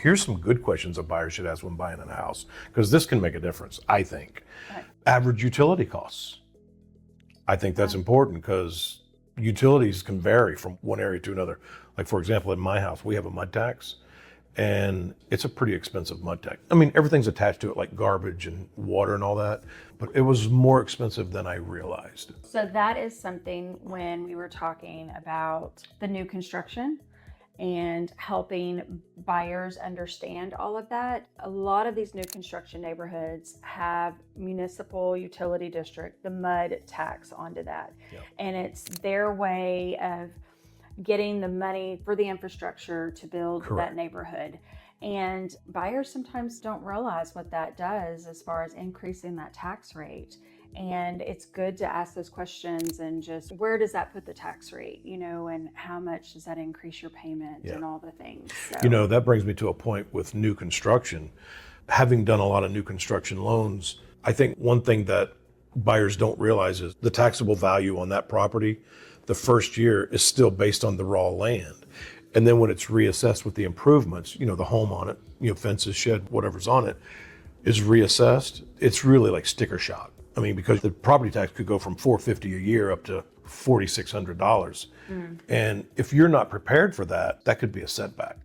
Here's some good questions a buyer should ask when buying a house, because this can make a difference, I think. Right. Average utility costs. I think that's important because utilities can vary from one area to another. Like, for example, in my house, we have a mud tax, and it's a pretty expensive mud tax. I mean, everything's attached to it, like garbage and water and all that, but it was more expensive than I realized. So that is something when we were talking about the new construction and helping buyers understand all of that. A lot of these new construction neighborhoods have municipal utility district, the mud tax onto that. Yeah. And it's their way of getting the money for the infrastructure to build Correct. that neighborhood. And buyers sometimes don't realize what that does as far as increasing that tax rate. And it's good to ask those questions and just, where does that put the tax rate, and how much does that increase your payment and all the things. So. That brings me to a point with new construction. Having done a lot of new construction loans, I think one thing that buyers don't realize is the taxable value on that property the first year is still based on the raw land. And then when it's reassessed with the improvements, the home on it, fences, shed, whatever's on it, is reassessed, it's really like sticker shock. I mean, because the property tax could go from $450 a year up to $4,600. And if you're not prepared for that, that could be a setback.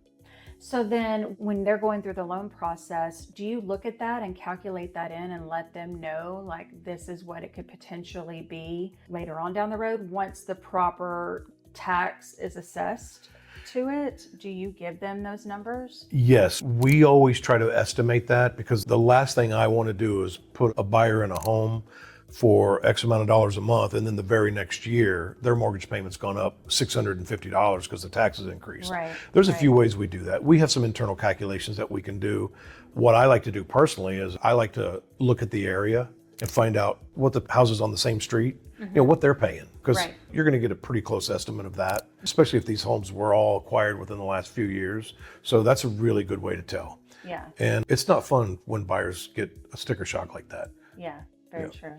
So then when they're going through the loan process, do you look at that and calculate that in and let them know, like, this is what it could potentially be later on down the road once the proper tax is assessed to it? Do you give them those numbers? Yes, we always try to estimate that, because the last thing I want to do is put a buyer in a home for X amount of dollars a month, and then the very next year, their mortgage payment's gone up $650 because the taxes increased. Right. There's a few ways we do that. We have some internal calculations that we can do. What I like to do personally is I like to look at the area and find out what the houses on the same street, what they're paying, because you're going to get a pretty close estimate of that, especially if these homes were all acquired within the last few years. So that's a really good way to tell. Yeah. And it's not fun when buyers get a sticker shock like that. Yeah. Very true.